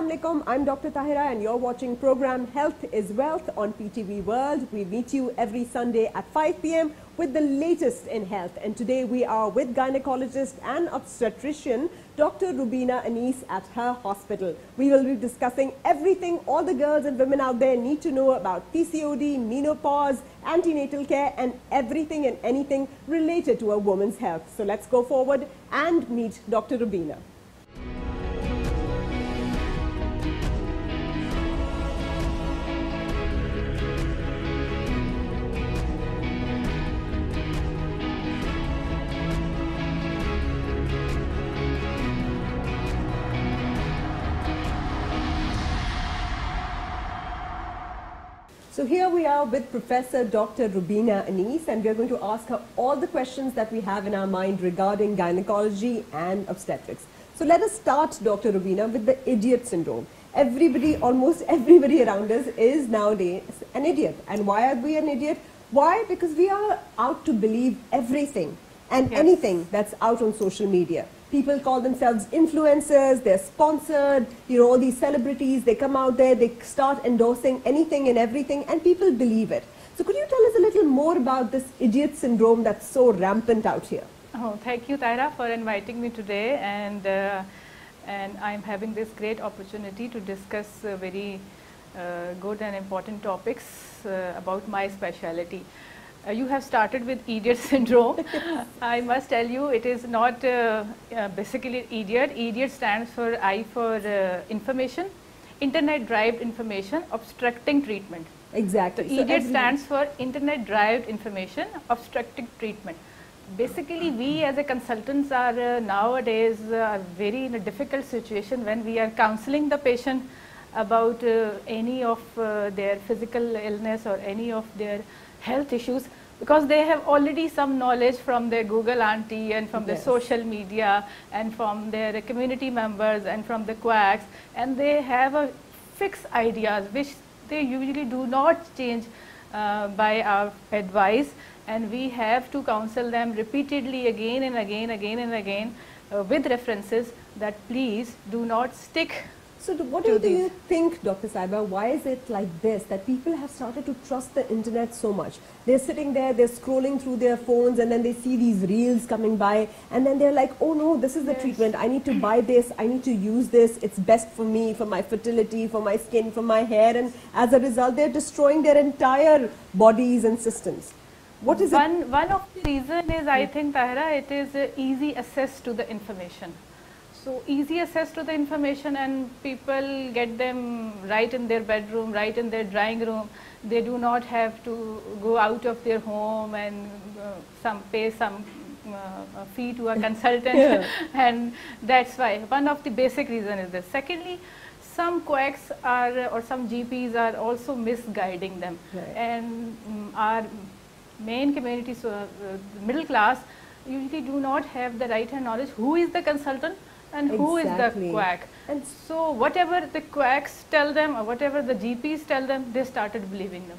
Assalamu alaikum. I'm Dr. Tahira and you're watching program Health is Wealth on PTV World. We meet you every Sunday at 5 p.m. with the latest in health. And today we are with gynecologist and obstetrician Dr. Rubina Anis at her hospital. We will be discussing everything all the girls and women out there need to know about PCOD, menopause, antenatal care and everything and anything related to a woman's health. So let's go forward and meet Dr. Rubina. So here we are with Professor Dr. Rubina Anis and we are going to ask her all the questions that we have in our mind regarding gynecology and obstetrics. So let us start, Dr. Rubina, with the idiot syndrome. Everybody, almost everybody around us is nowadays an idiot. And why are we an idiot? Why? Because we are out to believe everything and anything that's out on social media. People call themselves influencers, they're sponsored, all these celebrities, they come out there, they start endorsing anything and everything and people believe it. So could you tell us a little more about this idiot syndrome that's so rampant out here? Oh, thank you, Tyra, for inviting me today and I'm having this great opportunity to discuss very good and important topics about my specialty. You have started with idiot syndrome. I must tell you, it is not basically idiot. Idiot stands for I for information, internet-derived information, obstructing treatment. Exactly. So idiot stands for internet-derived information, obstructing treatment. Basically, we as a consultants are nowadays very in a difficult situation when we are counseling the patient about any of their physical illness or any of their health issues, because they have already some knowledge from their Google auntie and from the social media and from their community members and from the quacks, and they have a fixed ideas which they usually do not change by our advice, and we have to counsel them repeatedly again and again with references that please do not stick. So what do you think, Dr. Saiba, why is it like this, that people have started to trust the internet so much? They're sitting there, they're scrolling through their phones and then they see these reels coming by and then they're like, oh no, this is the treatment, I need to buy this, I need to use this, it's best for me, for my fertility, for my skin, for my hair, and as a result they're destroying their entire bodies and systems. What is One of the reasons is, I think, Tahira, it is easy access to the information. So easy access to the information and people get them right in their bedroom, right in their drawing room. They do not have to go out of their home and pay some fee to a consultant and that's why one of the basic reasons is this. Secondly, some quacks are or some GPs are also misguiding them and our main community, so middle class, usually do not have the right hand knowledge who is the consultant and who is the quack. And so whatever the quacks tell them or whatever the GPs tell them, they started believing them.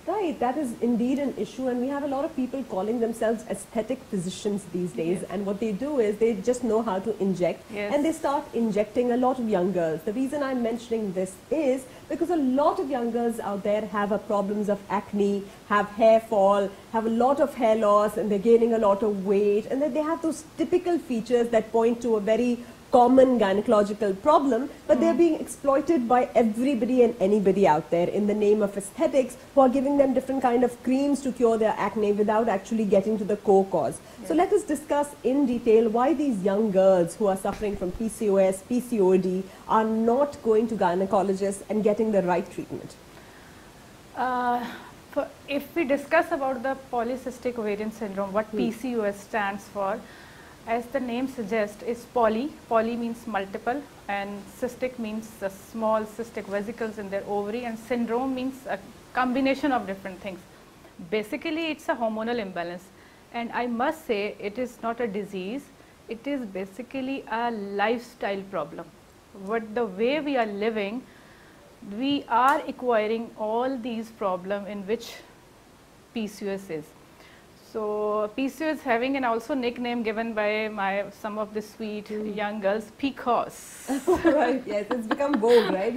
Right, that is indeed an issue, and we have a lot of people calling themselves aesthetic physicians these days, and what they do is they just know how to inject and they start injecting a lot of young girls. The reason I'm mentioning this is because a lot of young girls out there have problems of acne, have hair fall, have a lot of hair loss, and they're gaining a lot of weight, and then they have those typical features that point to a very common gynecological problem, but they're being exploited by everybody and anybody out there in the name of aesthetics, who are giving them different kind of creams to cure their acne without actually getting to the core cause. So let us discuss in detail why these young girls who are suffering from PCOS, PCOD are not going to gynecologists and getting the right treatment. If we discuss about the polycystic ovarian syndrome, what PCOS stands for, as the name suggests, is poly. Poly means multiple and cystic means the small cystic vesicles in their ovary, and syndrome means a combination of different things. Basically, it's a hormonal imbalance, and I must say it is not a disease, it is basically a lifestyle problem. The way we are living, we are acquiring all these problems in which PCOS is. So PCOS is having an also nickname given by some of the sweet young girls, PCOS. Right, yes, it's become vogue, right?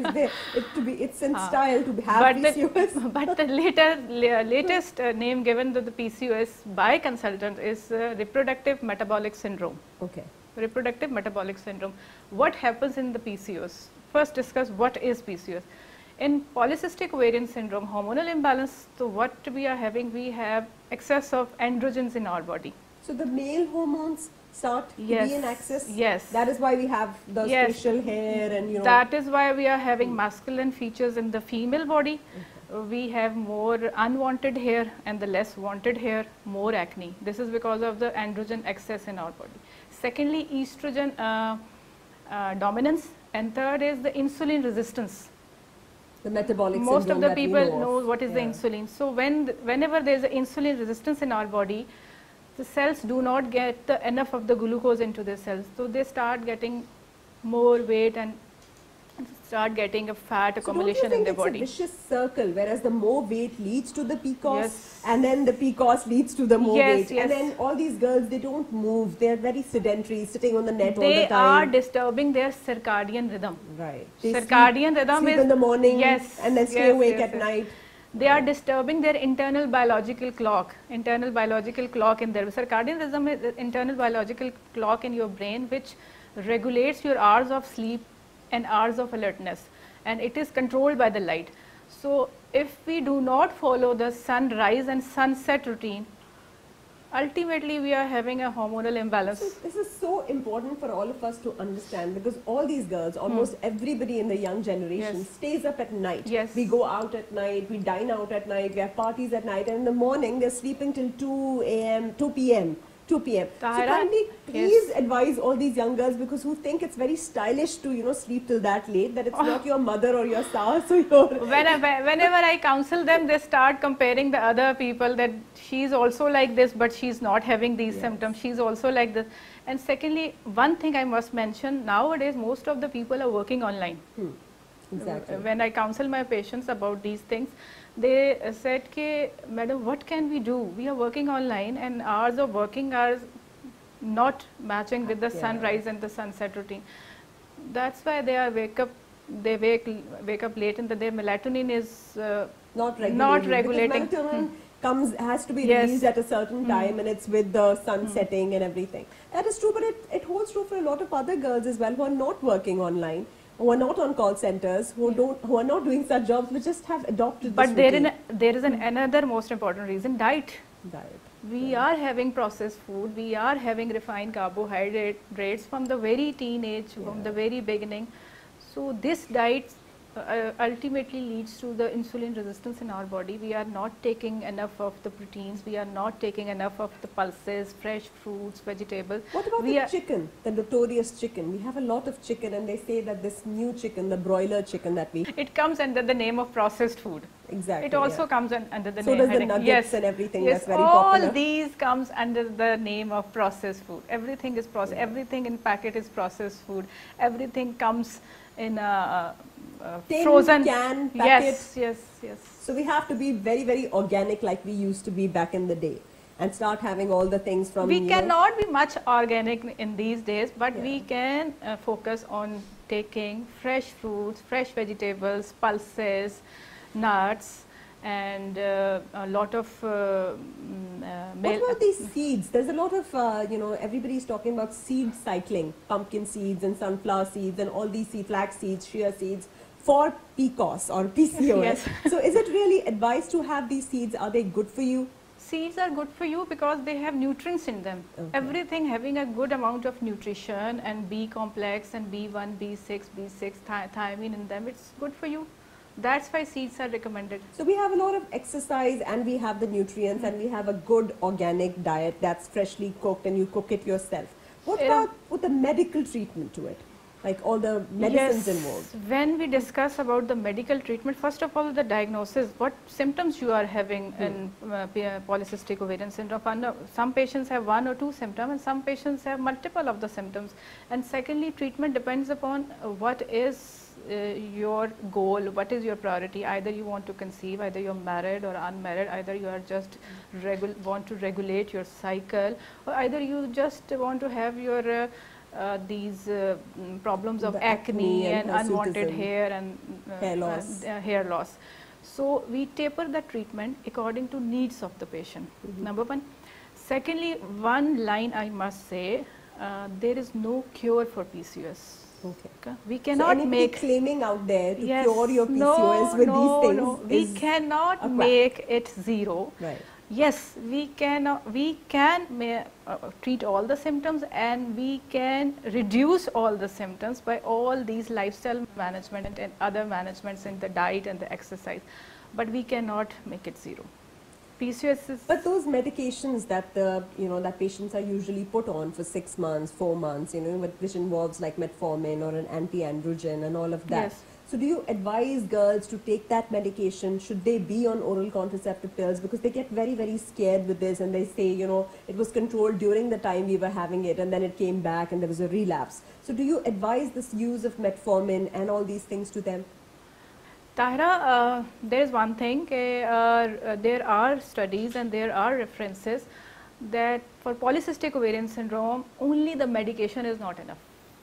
It's in style to have PCOS. But the latest name given to the PCOS by consultant is reproductive metabolic syndrome. Okay. Reproductive metabolic syndrome. What happens in the PCOS? First discuss what is PCOS. In polycystic ovarian syndrome, hormonal imbalance, so what we are having, we have excess of androgens in our body. So the male hormones start to be in excess? Yes. That is why we have the facial hair and, you know. That is why we are having masculine features in the female body. We have more unwanted hair and the less wanted hair, more acne. This is because of the androgen excess in our body. Secondly, estrogen dominance, and third is the insulin resistance. The metabolic syndrome. Most of the people know what is the insulin. So whenever there is insulin resistance in our body, the cells do not get enough of the glucose into their cells. So they start getting more weight and start getting a fat accumulation in their body. It's a vicious circle, whereas the more weight leads to the PCOS, and then the PCOS leads to the more weight, and then all these girls, they don't move, they're very sedentary, sitting on the net all the time. They are disturbing their circadian rhythm. Right. Circadian rhythm sleep is in the morning, and then stay awake at night. They are disturbing their internal biological clock in their circadian rhythm is internal biological clock in your brain, which regulates your hours of sleep and hours of alertness, and it is controlled by the light. So if we do not follow the sunrise and sunset routine, ultimately we are having a hormonal imbalance. So this is so important for all of us to understand, because all these girls, almost everybody in the young generation stays up at night. We go out at night, we dine out at night, we have parties at night, and in the morning they're sleeping till 2 p.m. So kindly please advise all these young girls, because who think it's very stylish to, you know, sleep till that late, that it's not your mother or your spouse or your... Whenever I counsel them, they start comparing the other people, that she's also like this, but she's not having these symptoms, she's also like this. And secondly, one thing I must mention, nowadays most of the people are working online. Exactly. When I counsel my patients about these things, they said, Madam, what can we do? We are working online and hours of working are not matching with the sunrise and the sunset routine. That's why they wake up late, and their melatonin is not regulating. Because melatonin has to be released at a certain time, and it's with the sun setting and everything. That is true, but it holds true for a lot of other girls as well who are not working online, who are not on call centers, who are not doing such jobs, we just have adopted this routine. There is another most important reason, diet. We are having processed food, we are having refined carbohydrates from the very teenage, from the very beginning. So this diet ultimately leads to the insulin resistance in our body. We are not taking enough of the proteins, we are not taking enough of the pulses, fresh fruits, vegetables. What about the chicken, the notorious chicken? We have a lot of chicken, and they say that this new chicken, the broiler chicken that we... It comes under the name of processed food. Exactly. It also comes under the name. So does the nuggets and everything that's very popular. All these comes under the name of processed food. Everything is processed. Everything in packet is processed food. Everything comes in a frozen can packet. Yes. So we have to be very, very organic, like we used to be back in the day, and start having all the things from... We cannot be much organic in these days, but we can focus on taking fresh fruits, fresh vegetables, pulses, nuts, and a lot of what about these seeds? There's a lot of, everybody's talking about seed cycling, pumpkin seeds and sunflower seeds and all these flax seeds, chia seeds for PCOS or PCOS. So is it really advised to have these seeds? Are they good for you? Seeds are good for you because they have nutrients in them. Everything having a good amount of nutrition and B complex and B1, B6, thiamine in them, it's good for you. That's why seeds are recommended. So we have a lot of exercise, and we have the nutrients, and we have a good organic diet that's freshly cooked, and you cook it yourself. What about with the medical treatment to it? Like all the medicines involved? When we discuss about the medical treatment, first of all, the diagnosis, what symptoms you are having in polycystic ovarian syndrome. Some patients have 1 or 2 symptoms, and some patients have multiple of the symptoms. And secondly, treatment depends upon what is your goal, what is your priority. Either you want to conceive, either you're married or unmarried, either you are just want to regulate your cycle, or either you just want to have your these problems of acne and unwanted hair and hair loss. So we taper the treatment according to needs of the patient. Number one. Secondly, one line I must say, there is no cure for PCOS. Okay. We cannot make claiming out there to cure your PCOS with these things. No, we cannot make it zero. Right. Yes, we can treat all the symptoms, and we can reduce all the symptoms by all these lifestyle management and other managements in the diet and the exercise, but we cannot make it zero. PCOS is. But those medications that that patients are usually put on for 6 months, 4 months, which involves like metformin or an anti-androgen and all of that. Yes. So do you advise girls to take that medication? Should they be on oral contraceptive pills? Because they get very, very scared with this, and they say, it was controlled during the time we were having it, and then it came back and there was a relapse. So do you advise this use of metformin and all these things to them? Tahira, there is one thing, there are studies and there are references that for polycystic ovarian syndrome, only the medication is not enough.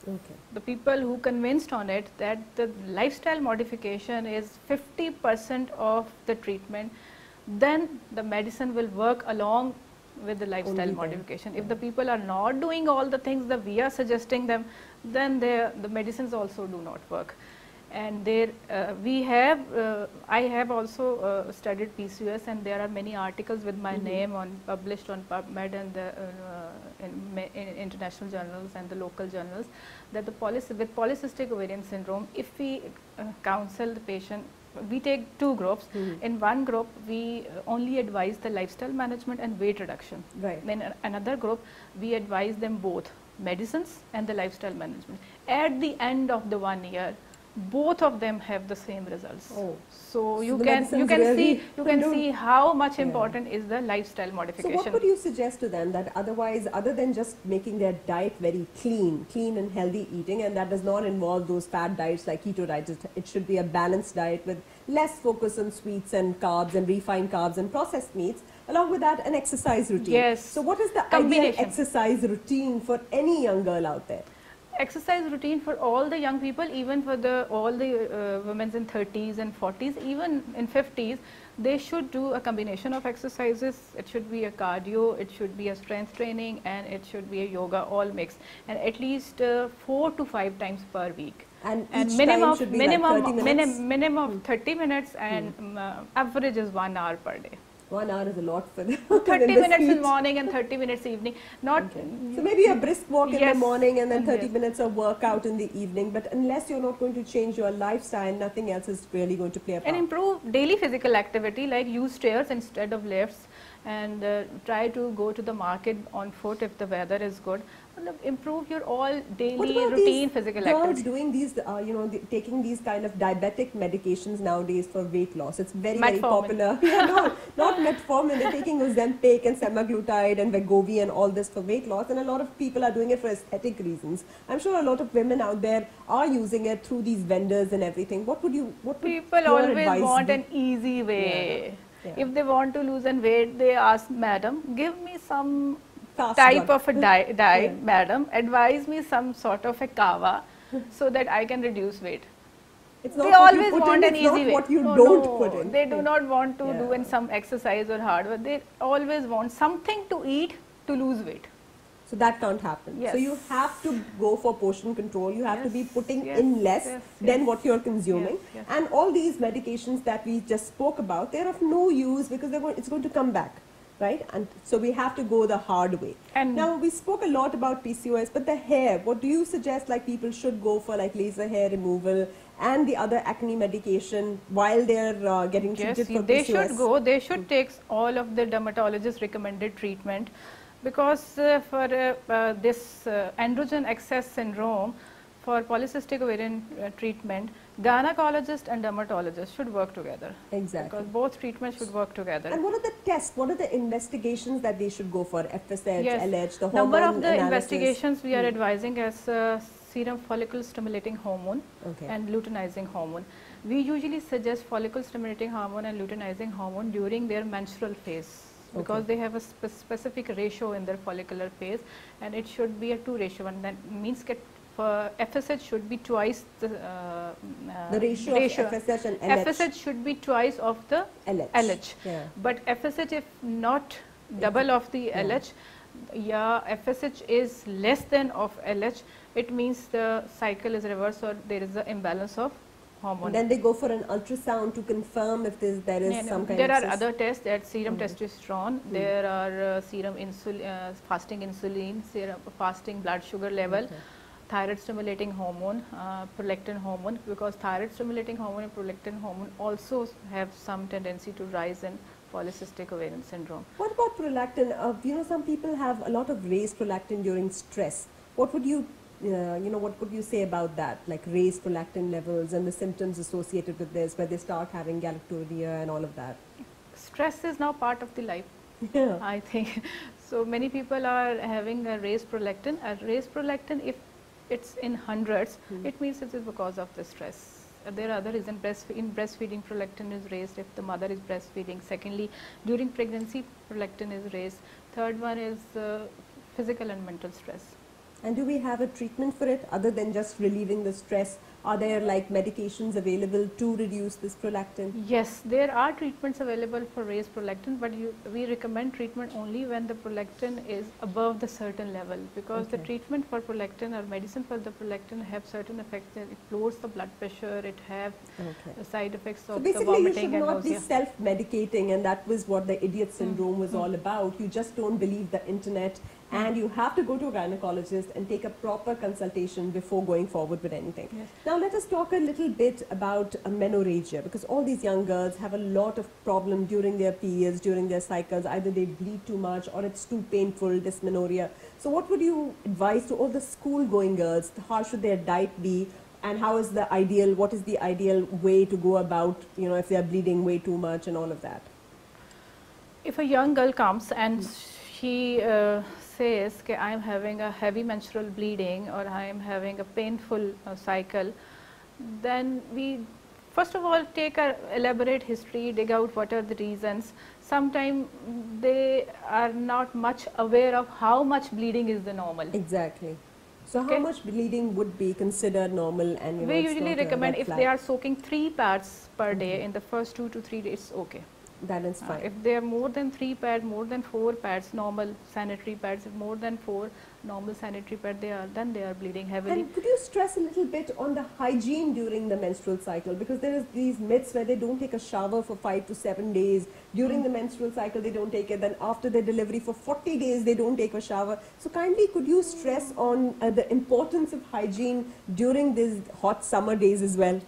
Okay. The people who convinced on it that the lifestyle modification is 50% of the treatment, then the medicine will work along with the lifestyle modification. If the people are not doing all the things that we are suggesting them, then the medicines also do not work. And there I have also studied PCOS, and there are many articles with my name published on PubMed and the in international journals and the local journals, that with polycystic ovarian syndrome, if we counsel the patient, we take two groups. In one group, we only advise the lifestyle management and weight reduction. Right. Then another group, we advise them both medicines and the lifestyle management. At the end of the 1 year, both of them have the same results. So you can see how much important is the lifestyle modification. So what would you suggest to them, that otherwise, other than just making their diet very clean and healthy eating, and that does not involve those fad diets like keto diets, it should be a balanced diet with less focus on sweets and carbs and refined carbs and processed meats, along with that an exercise routine. Yes. So what is the ideal exercise routine for any young girl out there? Exercise routine for all the young people, even for all the women in 30s and 40s, even in 50s, they should do a combination of exercises. It should be a cardio, it should be a strength training, and it should be a yoga, all mixed, and at least 4 to 5 times per week. And minimum 30 minutes, and average is 1 hour per day. 1 hour is a lot for them. 30 minutes in morning and 30 minutes evening. So maybe a brisk walk in the morning and then 30 minutes of workout in the evening. But unless you're not going to change your lifestyle, nothing else is really going to play a part. And improve daily physical activity, like use stairs instead of lifts, and try to go to the market on foot if the weather is good. Improve your all daily routine physical activity. Doing these, taking these kind of diabetic medications nowadays for weight loss. It's very popular. Not metformin. They're taking Ozempic and semaglutide and Wegovy and all this for weight loss, and a lot of people are doing it for aesthetic reasons. I'm sure a lot of women out there are using it through these vendors and everything. People always want an easy way. Yeah. If they want to lose weight, they ask, madam, give me some type of a diet, madam, advise me some sort of a kava so that I can reduce weight. They always want an easy way. What you don't put in. They do not want to do in some exercise or hard work. They always want something to eat to lose weight. So that can't happen. Yes. So you have to go for portion control. You have to be putting in less than what you're consuming. Yes. And all these medications that we just spoke about, they're of no use because it's going to come back. Right? And so we have to go the hard way. And now we spoke a lot about PCOS, but the hair, what do you suggest, like people should go for, like laser hair removal and the other acne medication while they're getting treated for PCOS? They should take all of the dermatologist recommended treatment, because for this androgen excess syndrome, for polycystic ovarian treatment, Gynecologist and dermatologist should work together. Exactly. Because both treatments should work together. And what are the tests? What are the investigations that they should go for? FSH, yes. LH, the hormone Number of the analysis? Investigations we are advising as serum follicle stimulating hormone and luteinizing hormone. We usually suggest follicle stimulating hormone and luteinizing hormone during their menstrual phase, because they have a specific ratio in their follicular phase, and it should be a 2:1. That means that for FSH should be twice the ratio of FSH and LH. FSH should be twice of the LH. Yeah. But FSH, if not double of the LH, FSH is less than of LH, it means the cycle is reversed or there is an imbalance of hormone. And then they go for an ultrasound to confirm if there is some kind of... There are other tests, that serum testosterone, there are serum insulin, fasting insulin, serum fasting blood sugar level, thyroid stimulating hormone, prolactin hormone, because thyroid stimulating hormone and prolactin hormone also have some tendency to rise in polycystic ovarian syndrome. What about prolactin? You know, some people have a lot of raised prolactin during stress. What would you what could you say about that, like raised prolactin levels and the symptoms associated with this, where they start having galactorrhea and all of that? Stress is now part of the life, I think. So many people are having a raised prolactin. A raised prolactin, if it's in hundreds, it means it is because of the stress. There are other reasons. In breastfeeding, prolactin is raised if the mother is breastfeeding. Secondly, during pregnancy, prolactin is raised. Third one is physical and mental stress. And do we have a treatment for it other than just relieving the stress? Are there like medications available to reduce this prolactin? Yes, there are treatments available for raised prolactin, but we recommend treatment only when the prolactin is above the certain level, because the treatment for prolactin or medicine for the prolactin have certain effects. It lowers the blood pressure, it have side effects of the vomiting and nausea. So basically you should not be self-medicating, and that was what the idiot syndrome was all about. You just don't believe the internet, and you have to go to a gynecologist and take a proper consultation before going forward with anything. Yes. Now let us talk a little bit about menorrhagia, because all these young girls have a lot of problem during their periods, during their cycles. Either they bleed too much or it's too painful, dysmenorrhea. So what would you advise to all the school going girls? How should their diet be, and what is the ideal way to go about, if they are bleeding way too much and all of that? If a young girl comes and she says that I am having a heavy menstrual bleeding or I am having a painful cycle, then we first of all take an elaborate history, dig out what are the reasons. Sometimes they are not much aware of how much bleeding is the normal. Exactly. So how much bleeding would be considered normal? And we usually recommend if they are soaking 3 pads per day in the first 2 to 3 days, okay. That is fine. If they are more than 3 pads, more than 4 pads, normal sanitary pads, if more than 4 normal sanitary pads, then they are bleeding heavily. And could you stress a little bit on the hygiene during the menstrual cycle? Because there is these myths where they don't take a shower for 5 to 7 days. During the menstrual cycle, they don't take it. Then after the delivery for 40 days, they don't take a shower. So kindly, could you stress on the importance of hygiene during these hot summer days as well?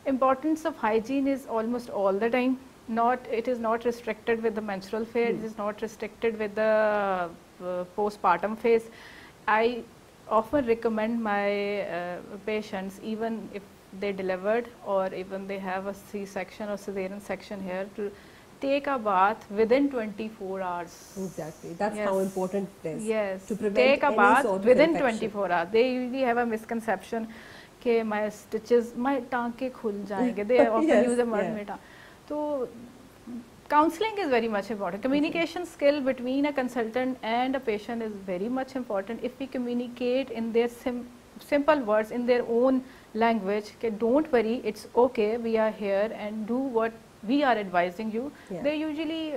Importance of hygiene is almost all the time. It is not restricted with the menstrual phase, it is not restricted with the postpartum phase. I often recommend my patients, even if they delivered or even they have a C-section or cesarean section here, to take a bath within 24 hours. Exactly, that's how important it is. Yes, to prevent take a bath sort of within infection. 24 hours. They usually have a misconception that my stitches, my टांके खुल जाएंगे. They often use a word. So counseling is very much important. Communication skill between a consultant and a patient is very much important. If we communicate in their simple words, in their own language, okay, don't worry, it's okay, we are here and do what we are advising you, they usually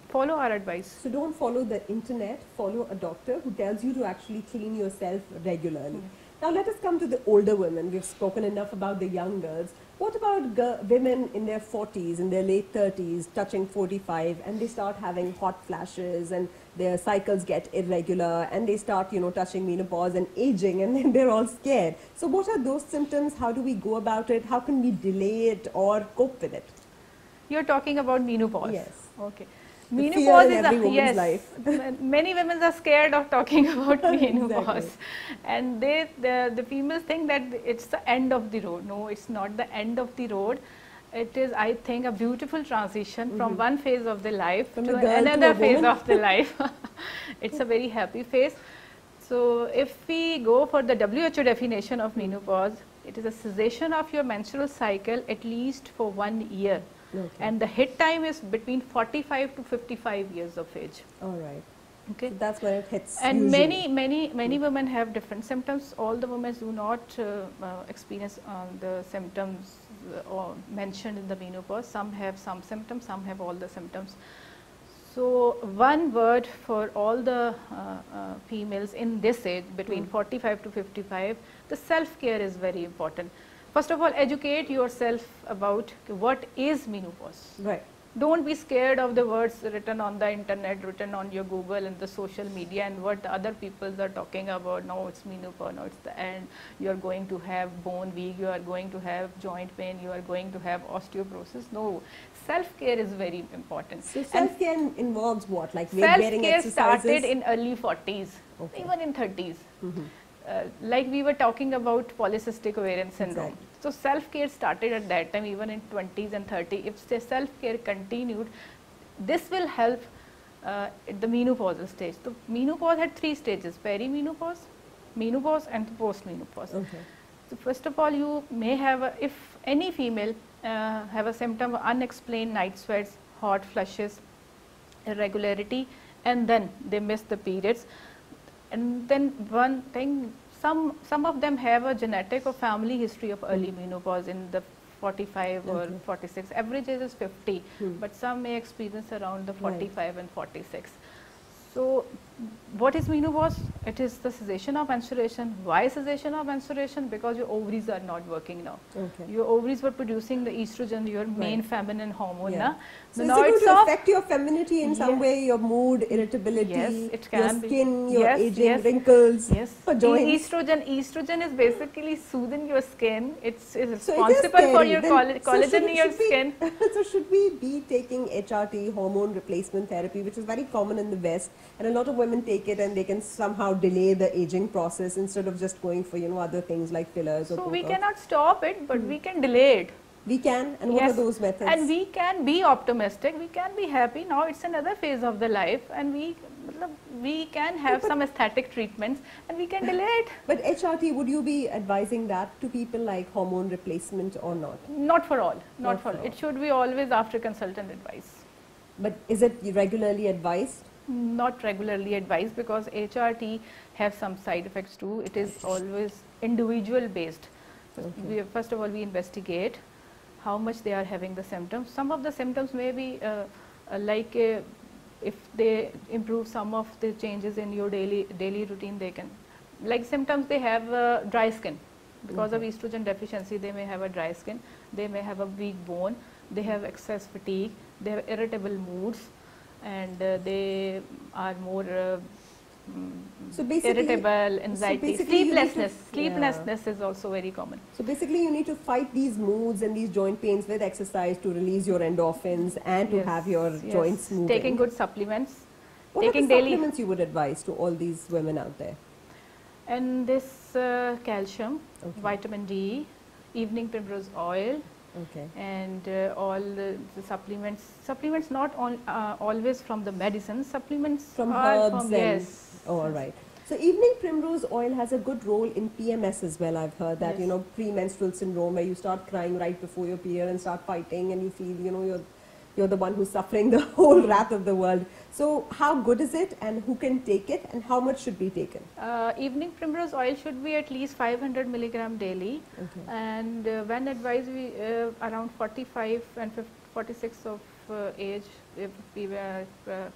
follow our advice. So don't follow the internet, follow a doctor who tells you to actually clean yourself regularly. Now let us come to the older women. We've spoken enough about the young girls. What about women in their 40s, in their late 30s, touching 45, and they start having hot flashes and their cycles get irregular and they start, touching menopause and aging, and then they're all scared. So what are those symptoms? How do we go about it? How can we delay it or cope with it? You're talking about menopause? Yes. Okay. Menopause is every woman's yes. life. Many women are scared of talking about menopause, Exactly. and the females think that it's the end of the road. No, it's not the end of the road. It is, I think, a beautiful transition from one phase of the life From to a girl another to a phase woman. of the life. It's a very happy phase. So if we go for the WHO definition of menopause, it is a cessation of your menstrual cycle at least for 1 year. Okay. And the hit time is between 45 to 55 years of age. All right. Okay. So that's when it hits. And usually. many women have different symptoms. All the women do not experience the symptoms or mentioned in the menopause. Some have some symptoms, some have all the symptoms. So one word for all the females in this age between 45 to 55, the self-care is very important. First of all, educate yourself about what is menopause. Right. Don't be scared of the words written on the internet, written on your Google and the social media, and what the other people are talking about. No, it's menopause, no, it's the end. You are going to have bone weak, you are going to have joint pain, you are going to have osteoporosis. No, self-care is very important. So self-care involves what? Like weight-bearing exercises? Self-care started in early 40s, Okay. even in 30s. Like we were talking about polycystic ovarian syndrome. Exactly. So self-care started at that time, even in 20s and 30s. If the self-care continued, this will help at the menopausal stage. So menopause had 3 stages: perimenopause, menopause, and postmenopause. Okay. So first of all, you may have, if any female have a symptom of unexplained night sweats, hot flushes, irregularity, and then they miss the periods. And then one thing, some of them have a genetic or family history of early menopause in the 45 or 46. Average age is 50, but some may experience around the 45 and 46. So what is menopause? It is the cessation of menstruation. Why cessation of menstruation? Because your ovaries are not working now. Okay. Your ovaries were producing the estrogen, your main feminine hormone. Yeah. Na? So now is it it's going to off. affect your femininity in some way, your mood, irritability, Yes, it your can be. skin, your Yes, aging, yes. wrinkles, Yes, your joints? estrogen is basically soothing your skin. It's So it is responsible for scary. your Then- collagen in your should we- skin. So should we be taking HRT, hormone replacement therapy, which is very common in the West, and a lot of women take it and they can somehow delay the aging process instead of just going for other things like fillers or So we Botox? cannot stop it, but we can delay it. We can, and what are Yes. those methods? And we can be optimistic, we can be happy. Now it's another phase of the life, and we can have some aesthetic treatments and we can delay it. But HRT, would you be advising that to people like hormone replacement or not? Not for all, Not not for for all. all. It should be always after consultant advice. But is it regularly advised? Not regularly advised, because HRT have some side effects too. It is always individual based. First of all, we investigate how much they are having the symptoms. Some of the symptoms may be if they improve some of the changes in your daily routine, they can, like symptoms, they have dry skin. Because of estrogen deficiency, they may have a dry skin, they may have a weak bone, they have excess fatigue, they have irritable moods, and they are more irritable, anxiety, sleeplessness is also very common. So basically you need to fight these moods and these joint pains with exercise to release your endorphins and to have your joints moving. Taking good supplements. What taking are the daily supplements you would advise to all these women out there? And this calcium, vitamin D, evening primrose oil, and all the supplements not always from the medicine, supplements from are herbs from, yes. All right. So evening primrose oil has a good role in PMS as well. I've heard that, premenstrual syndrome, where you start crying right before your period and start fighting and you feel, you're the one who's suffering the whole wrath of the world. So how good is it, and who can take it, and how much should be taken? Evening primrose oil should be at least 500 milligram daily, and when advised, we around 45 and 46 of age, if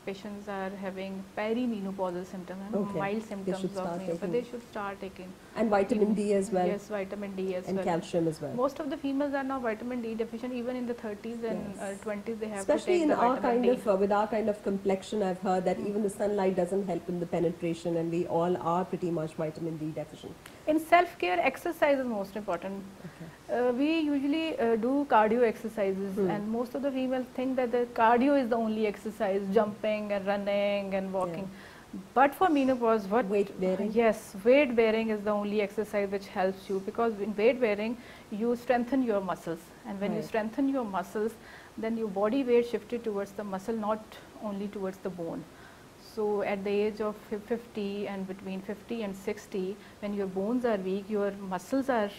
patients are having perimenopausal symptoms and mild symptoms of menopause, they should start taking. And vitamin D as well? Yes, vitamin D as well. And calcium as well. Most of the females are now vitamin D deficient, even in the 30s and 20s they have Especially to take the vitamin D. With our kind of complexion, I've heard that even the sunlight doesn't help in the penetration, and we all are pretty much vitamin D deficient. In self-care, exercise is most important. We usually do cardio exercises, and most of the females think that the cardio is is the only exercise, jumping and running and walking. But for menopause, what weight bearing? Yes, weight bearing is the only exercise which helps you, because in weight bearing you strengthen your muscles, and when you strengthen your muscles, then your body weight shifted towards the muscle, not only towards the bone. So at the age of 50 and between 50 and 60, when your bones are weak, your muscles are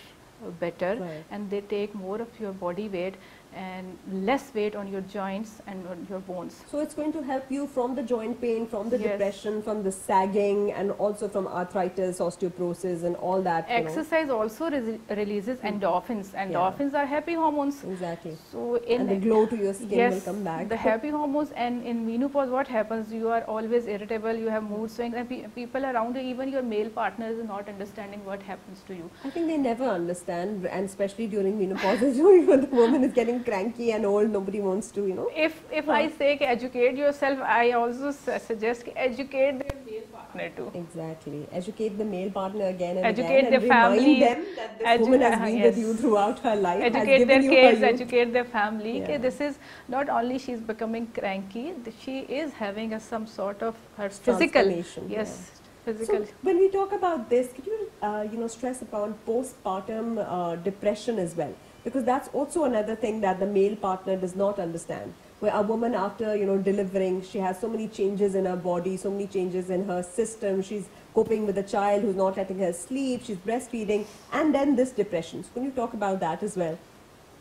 better, and they take more of your body weight and less weight on your joints and on your bones. So it's going to help you from the joint pain, from the depression, from the sagging, and also from arthritis, osteoporosis and all that. Exercise also releases endorphins. Endorphins are happy hormones. Exactly. So and the glow to your skin will come back. The happy hormones. And in menopause what happens, you are always irritable, you have mood swings, and people around you, even your male partner, is not understanding what happens to you. I think they never understand, and especially during menopause, when the woman is getting cranky and old, nobody wants to, If I say educate yourself, I also suggest educate their male partner too. Exactly. Educate the male partner again and educate again, their family. Remind them that this woman has been with you throughout her life. Educate their kids, educate their family. Okay, this is not only she's becoming cranky, she is having some sort of her physical. Yes. Physical. So when we talk about this, could you stress upon postpartum depression as well? Because that's also another thing that the male partner does not understand. Where a woman after delivering, she has so many changes in her body, so many changes in her system. She's coping with a child who's not letting her sleep. She's breastfeeding, and then this depression. So can you talk about that as well?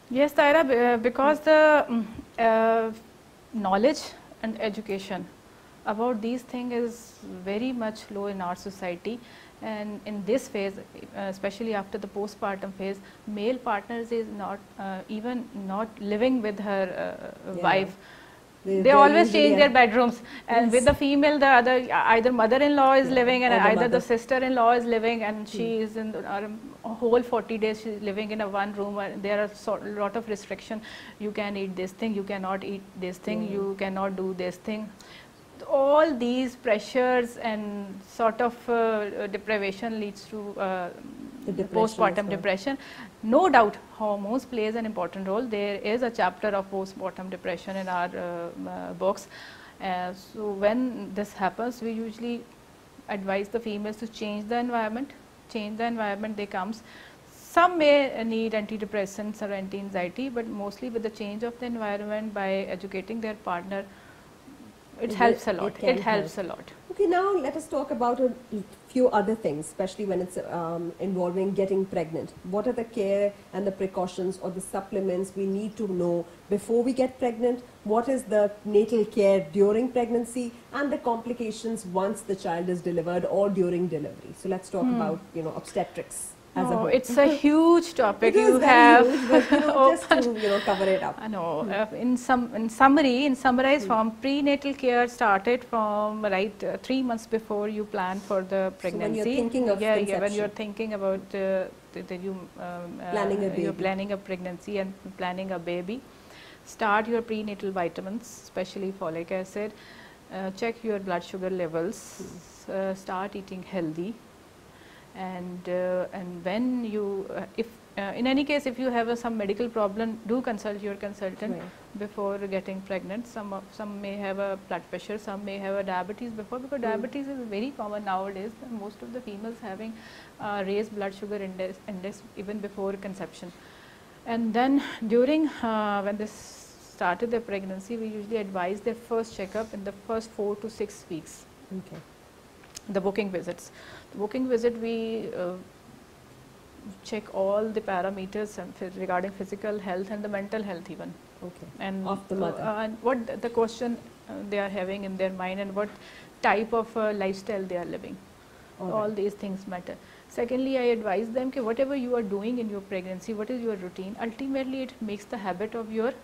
Yes, Taira, because the knowledge and education about these things is very much low in our society. And in this phase, especially after the postpartum phase, male partners is not even not living with her wife. They always change their bedrooms, and with the female, the other either mother-in-law is living, and either the sister-in-law is living, and she is in a whole 40 days she's living in a one room. There are a lot of restriction. You can eat this thing, you cannot eat this thing, you cannot do this thing. All these pressures and sort of deprivation leads to postpartum depression. No doubt hormones plays an important role. There is a chapter of postpartum depression in our books. So when this happens, we usually advise the females to change the environment. They comes. Some may need antidepressants or anti-anxiety, but mostly with the change of the environment, by educating their partner, it helps a lot. It helps a lot. Okay, now let us talk about a few other things, especially when it's involving getting pregnant. What are the care and the precautions or the supplements we need to know before we get pregnant? What is the natal care during pregnancy, and the complications once the child is delivered or during delivery? So let's talk about obstetrics. It's a huge topic. You have huge, but, just to cover it up. In summarized form, prenatal care started from 3 months before you plan for the pregnancy. So when you're thinking of conception. When you're thinking about you're planning a pregnancy and planning a baby, start your prenatal vitamins, especially folic acid. Check your blood sugar levels. Start eating healthy. And when you, in any case, if you have some medical problem, do consult your consultant before getting pregnant. Some may have a blood pressure, some may have a diabetes before, because diabetes is very common nowadays. Most of the females having raised blood sugar index even before conception. And then during when they started their pregnancy, we usually advise their first checkup in the first 4 to 6 weeks. Okay. The booking visits. The booking visit, we check all the parameters regarding physical health and the mental health even. Okay. And of the mother. And what the question they are having in their mind, and what type of lifestyle they are living. All these things matter. Secondly, I advise them that whatever you are doing in your pregnancy, what is your routine, ultimately it makes the habit of your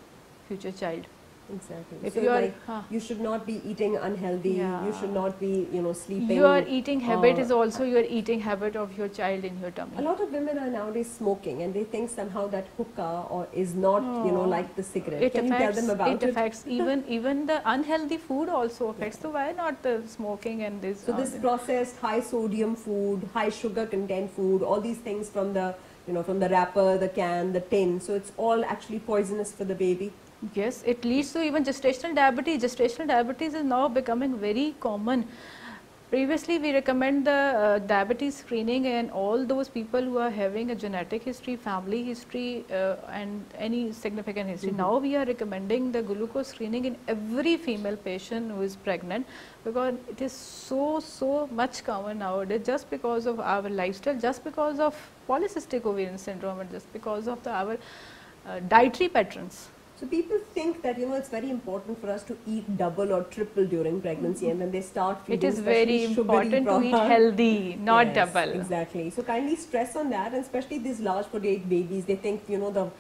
future child. Exactly. If so you are, you should not be eating unhealthy. You should not be, sleeping. Your eating habit is also your eating habit of your child in your tummy. A lot of women are nowadays smoking, and they think somehow that hookah is not, like the cigarette. Can you tell them about it? It affects even the unhealthy food also affects. So why not the smoking and this? So this processed high sodium food, high sugar content food, all these things from the from the wrapper, the can, the tin. So it's all actually poisonous for the baby. Yes, it leads to even gestational diabetes. Gestational diabetes is now becoming very common. Previously, we recommend the diabetes screening and all those people who are having a genetic history, family history and any significant history. Now we are recommending the glucose screening in every female patient who is pregnant, because it is so much common nowadays, just because of our lifestyle, just because of polycystic ovarian syndrome, and just because of our dietary patterns. So people think that, you know, it's very important for us to eat double or triple during pregnancy, and then they start feeding. It is very important to eat healthy, not double. Exactly. So kindly stress on that, and especially these large for age babies, they think, you know, the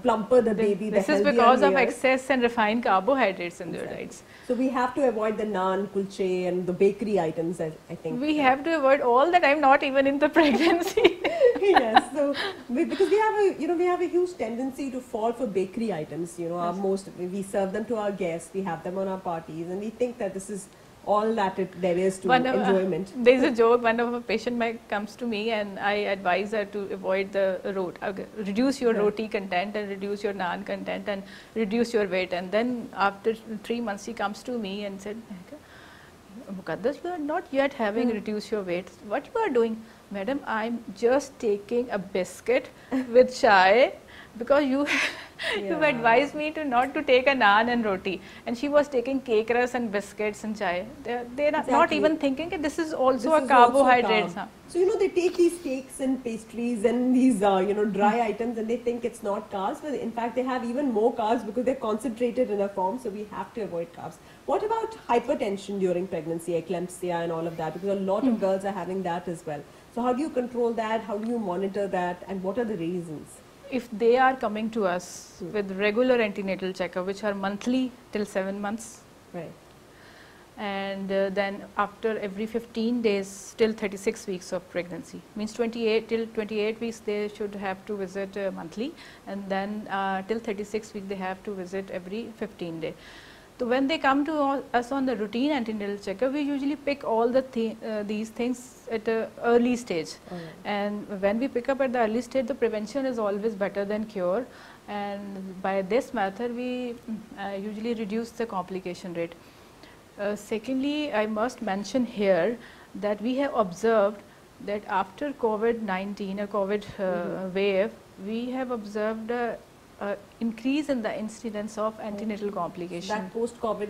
plumper the baby, the healthier. This is because of excess and refined carbohydrates in their diets. So we have to avoid the naan, kulche and the bakery items, I think. We have to avoid all the time, not even in the pregnancy. Yes, so because we have a, you know, we have a huge tendency to fall for bakery items. You know, we serve them to our guests, we have them on our parties, and we think that this is all that there is to enjoyment. There is a joke. One of a patient comes to me, and I advise her to avoid the reduce your roti content and reduce your naan content and reduce your weight. And then after 3 months, she comes to me and said, Muqaddas, you are not yet having reduced your weight. What you are doing? Madam, I'm just taking a biscuit with chai, because you you advised me to not to take a naan and roti, and she was taking cake rusk and biscuits and chai. They're not even thinking that this is also a carbohydrate. So, you know, they take these cakes and pastries and these, you know, dry items, and they think it's not carbs, but in fact they have even more carbs because they're concentrated in a form, so we have to avoid carbs. What about hypertension during pregnancy, eclampsia and all of that? Because a lot of girls are having that as well. So how do you control that? How do you monitor that? And what are the reasons? If they are coming to us with regular antenatal checkup, which are monthly till 7 months, right, and then after every 15 days till 36 weeks of pregnancy, means 28 weeks they should have to visit monthly, and then till 36 weeks they have to visit every 15 days. So when they come to us on the routine antenatal checkup, we usually pick all these things at an early stage. And when we pick up at the early stage, the prevention is always better than cure. And by this method, we usually reduce the complication rate. Secondly, I must mention here that we have observed that after COVID-19 or COVID wave, we have observed increase in the incidence of antenatal complication. That post-COVID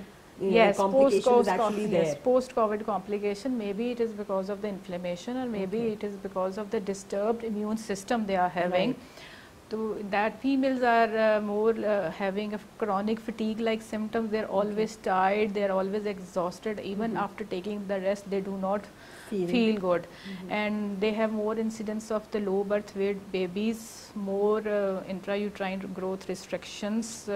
complication is actually there. Yes, post-COVID complication. Maybe it is because of the inflammation, or maybe it is because of the disturbed immune system they are having. So that females are more having a chronic fatigue-like symptoms. They're always tired. They're always exhausted. Even after taking the rest, they do not feel good, and they have more incidence of the low birth weight babies, more intrauterine growth restrictions,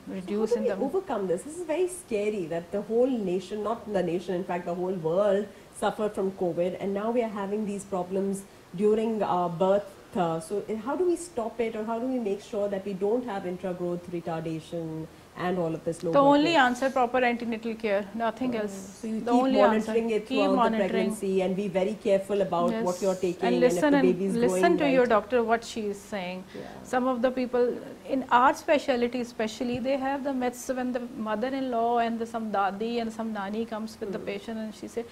reduce in them. How do we overcome this? This is very scary that the whole nation, not the nation, in fact the whole world suffered from COVID, and now we are having these problems during birth. So how do we stop it, or how do we make sure that we don't have intragrowth retardation and all of this low? The only answer, proper antenatal care, nothing else. So you keep monitoring it throughout the pregnancy, and be very careful about what you're taking, and listen, and if the baby is listen to right. your doctor what she is saying. Some of the people in our specialty especially, they have the myths when the mother-in-law and some dadi and some nani comes with the patient, and she said,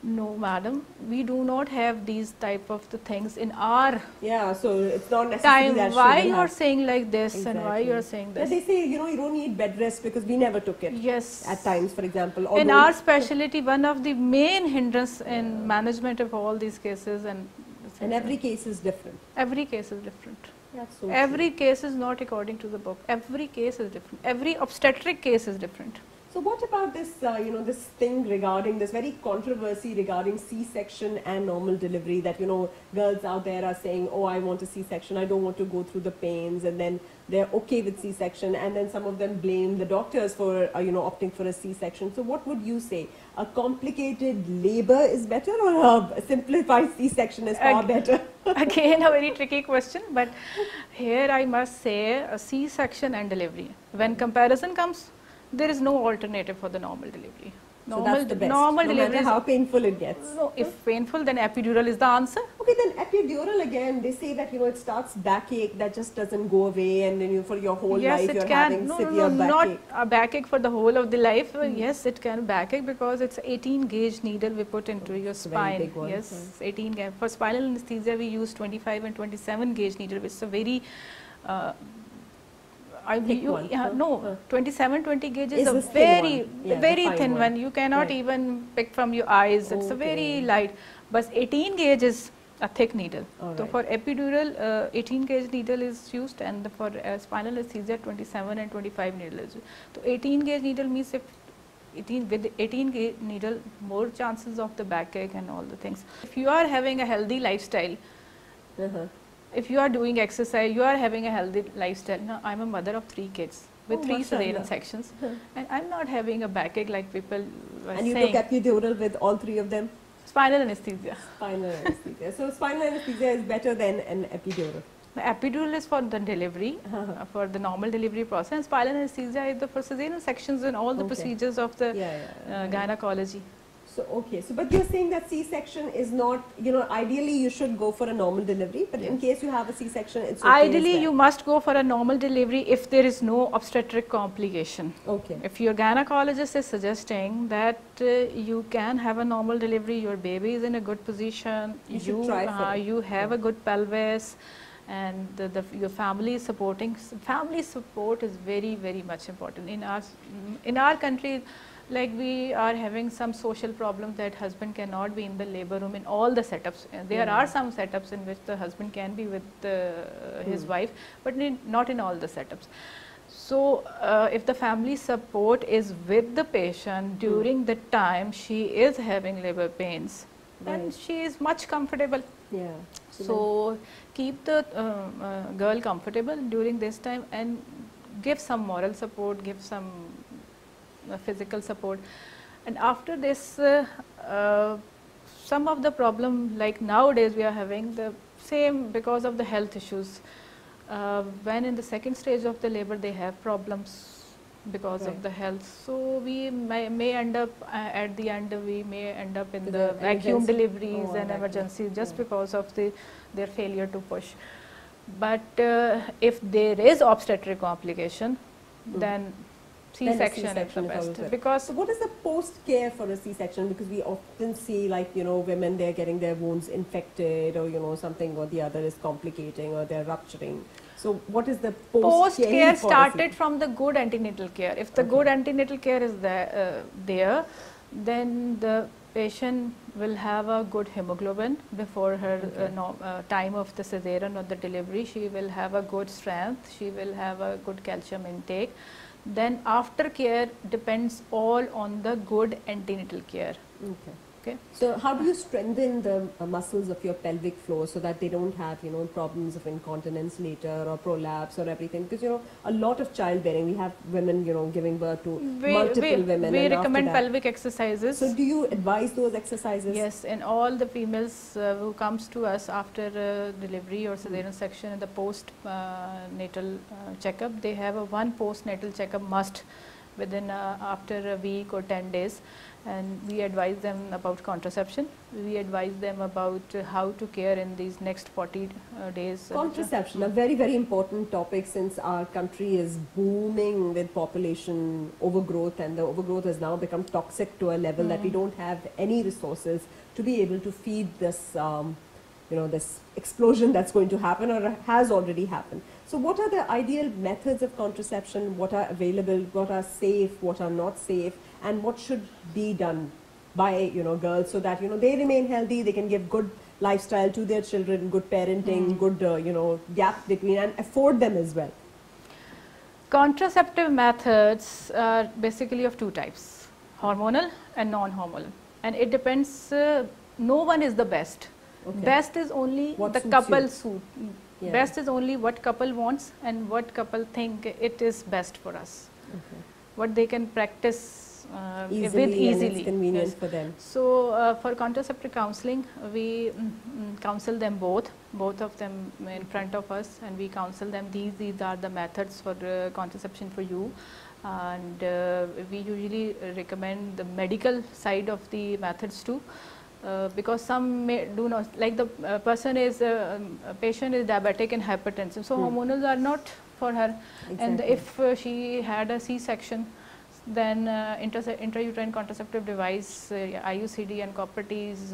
no madam, we do not have these type of the things in our so it's not necessary time. Why you are saying like this, and why you are saying this? They say, you know, you don't need bed rest because we never took it. Yes. At times, for example. In our specialty, one of the main hindrance in management of all these cases, and every case is different. Every case is different. That's so every case is not according to the book. Every case is different. Every obstetric case is different. So what about this, you know, this thing regarding this very controversy regarding C-section and normal delivery, that, you know, girls out there are saying, oh, I want a C-section, I don't want to go through the pains, and then they're okay with C-section, and then some of them blame the doctors for, you know, opting for a C-section. So what would you say? A complicated labor is better, or a simplified C-section is far better? Again, a very tricky question, but here I must say a C-section and delivery. When comparison comes, there is no alternative for the normal delivery. So that's the best, normal no delivery, matter how painful it gets. No, if painful, then epidural is the answer. Okay, then epidural again, they say that, it starts backache that just doesn't go away, and then for your whole life you're having severe backache. Not a backache for the whole of the life. Yes, it can backache because it's 18 gauge needle we put into your spine. Very big one. Yes, 18 gauge. For spinal anesthesia, we use 25 and 27 gauge needle, which is a very no, 27-20 gauge is a very, very thin one. You cannot even pick from your eyes. It's a very light. But 18 gauge is a thick needle. So for epidural, 18 gauge needle is used, and for spinal anesthesia, 27 and 25 needle is used. So 18 gauge needle means with 18 gauge needle, more chances of the backache and all the things. If you are having a healthy lifestyle, if you are doing exercise, you are having a healthy lifestyle. Now, I'm a mother of 3 kids with 3 cesarean sections, and I'm not having a backache like people were saying. And you took epidural with all 3 of them? Spinal anesthesia. Spinal anesthesia. So spinal anesthesia is better than an epidural? The epidural is for the delivery, for the normal delivery process, and spinal anesthesia is for cesarean sections and all the procedures of the gynecology. So, so but you're saying that C-section is not, ideally you should go for a normal delivery, but in case you have a C-section, it's okay. Ideally, you must go for a normal delivery if there is no obstetric complication. If your gynecologist is suggesting that you can have a normal delivery, your baby is in a good position, you have a good pelvis, and your family is supporting. Family support is very, very much important. In our country, like we are having some social problems that husband cannot be in the labor room in all the setups. There are some setups in which the husband can be with his wife, but not in all the setups. So if the family support is with the patient during the time she is having labor pains, then she is much comfortable. So keep the girl comfortable during this time and give some moral support, give some physical support. And after this, some of the problem, like nowadays we are having the same because of the health issues. When in the second stage of the labor they have problems because of the health. So we may end up at the end, we may end up in the vacuum deliveries and emergencies just because of their failure to push. But if there is obstetric complication, then C-section is the best. Because so what is the post-care for a C-section? Because we often see, like, women, they're getting their wounds infected, or something or the other is complicating, or they're rupturing. So what is the post-care? Started from the good antenatal care. If the good antenatal care is there, then the patient will have a good hemoglobin before her time of the cesarean or the delivery. She will have a good strength. She will have a good calcium intake. Then aftercare depends all on the good antenatal care. So how do you strengthen the muscles of your pelvic floor so that they don't have, problems of incontinence later or prolapse or everything? Because, a lot of childbearing, we have women, giving birth to multiple women. We recommend pelvic exercises. So do you advise those exercises? Yes, and all the females who comes to us after delivery or cesarean section in the post-natal checkup, they have one post-natal checkup must within after a week or 10 days. And we advise them about contraception. We advise them about how to care in these next 40 days. Contraception, a very, very important topic, since our country is booming with population overgrowth, and the overgrowth has now become toxic to a level that we don't have any resources to be able to feed this, this explosion that's going to happen or has already happened. So what are the ideal methods of contraception? What are available? What are safe? What are not safe? And what should be done by girls so that they remain healthy, they can give good lifestyle to their children, good parenting, good gap between, and afford them as well? Contraceptive methods are basically of 2 types: hormonal and non-hormonal, and it depends. No one is the best. Best is only what the couple suit. Best is only what couple wants and what couple think it is best for us. What they can practice easily. And it's convenient for them. So for contraceptive counseling, we counsel them both of them in front of us, and we counsel them these are the methods for contraception for you. and we usually recommend the medical side of the methods too. Because some may do not, like the patient is diabetic and hypertensive, so hormonals are not for her. Exactly. And if she had a C-section, then intrauterine contraceptive device, IUCD and copper T is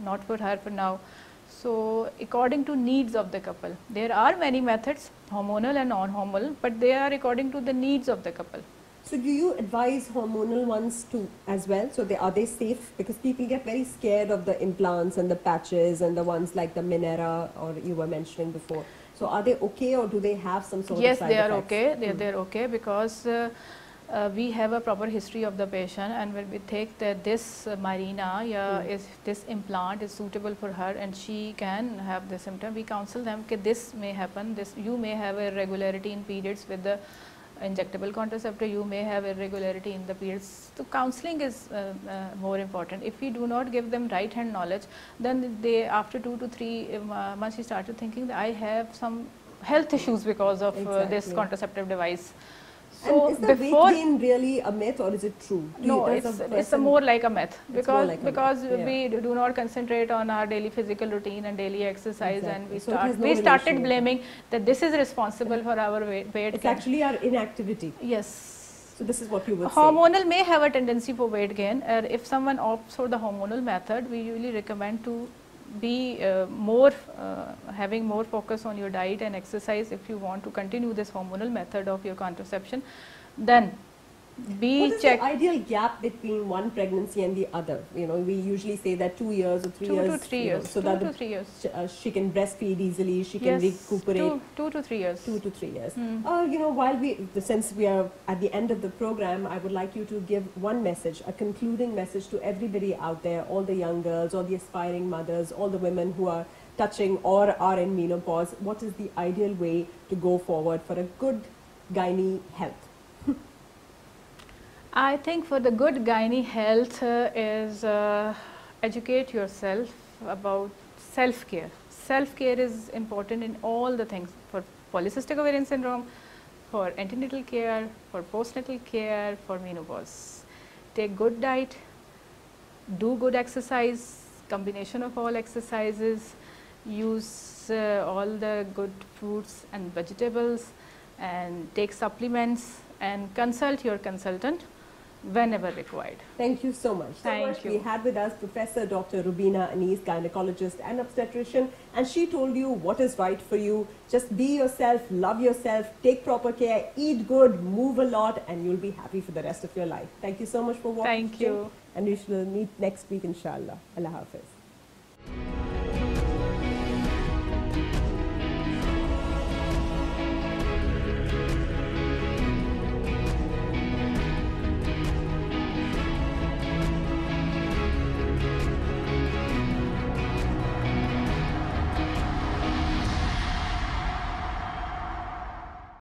not for her for now. So according to needs of the couple, there are many methods, hormonal and non-hormonal, but they are according to the needs of the couple. So do you advise hormonal ones too as well? So are they safe? Because people get very scared of the implants and the patches and the ones like the Minera or you were mentioning before. So are they okay, or do they have some sort of side effects? Yes, they are okay. They're okay, because we have a proper history of the patient, and when we take this Mirena, is this implant is suitable for her and she can have the symptom, we counsel them that this may happen, you may have irregularity in periods with the injectable contraceptive, you may have irregularity in the periods. So counseling is more important. If we do not give them right hand knowledge, then they, after 2 to 3 months, she started thinking that I have some health issues because of this contraceptive device. So and is the weight gain really a myth, or is it true? No, it's more like a myth, because we do not concentrate on our daily physical routine and daily exercise, and we started blaming that this is responsible for our weight gain. It's actually our inactivity. Yes. So this is what you would say. Hormonal may have a tendency for weight gain. If someone opts for the hormonal method, we usually recommend to be having more focus on your diet and exercise if you want to continue this hormonal method of your contraception. Then what is the ideal gap between one pregnancy and the other? You know, we usually say that 2 years or 3 years. 2 to 3 years. So 2 to 3 years. She can breastfeed easily. She can recuperate. 2 to 3 years. 2 to 3 years. You know, since we are at the end of the program, I would like you to give one message, a concluding message to everybody out there, all the young girls, all the aspiring mothers, all the women who are touching or are in menopause. What is the ideal way to go forward for a good gynae health? I think for the good gynae health is educate yourself about self-care. Self-care is important in all the things, for polycystic ovarian syndrome, for antenatal care, for postnatal care, for menopause. Take good diet, do good exercise, combination of all exercises, use all the good fruits and vegetables, and take supplements, and consult your consultant whenever required. Thank you so much. Thank you. We had with us Professor Dr. Rubina Anis, gynecologist and obstetrician, and she told you what is right for you. Just be yourself, love yourself, take proper care, eat good, move a lot, and you'll be happy for the rest of your life. Thank you so much for watching. Thank you. And we shall meet next week, inshallah. Allah Hafiz.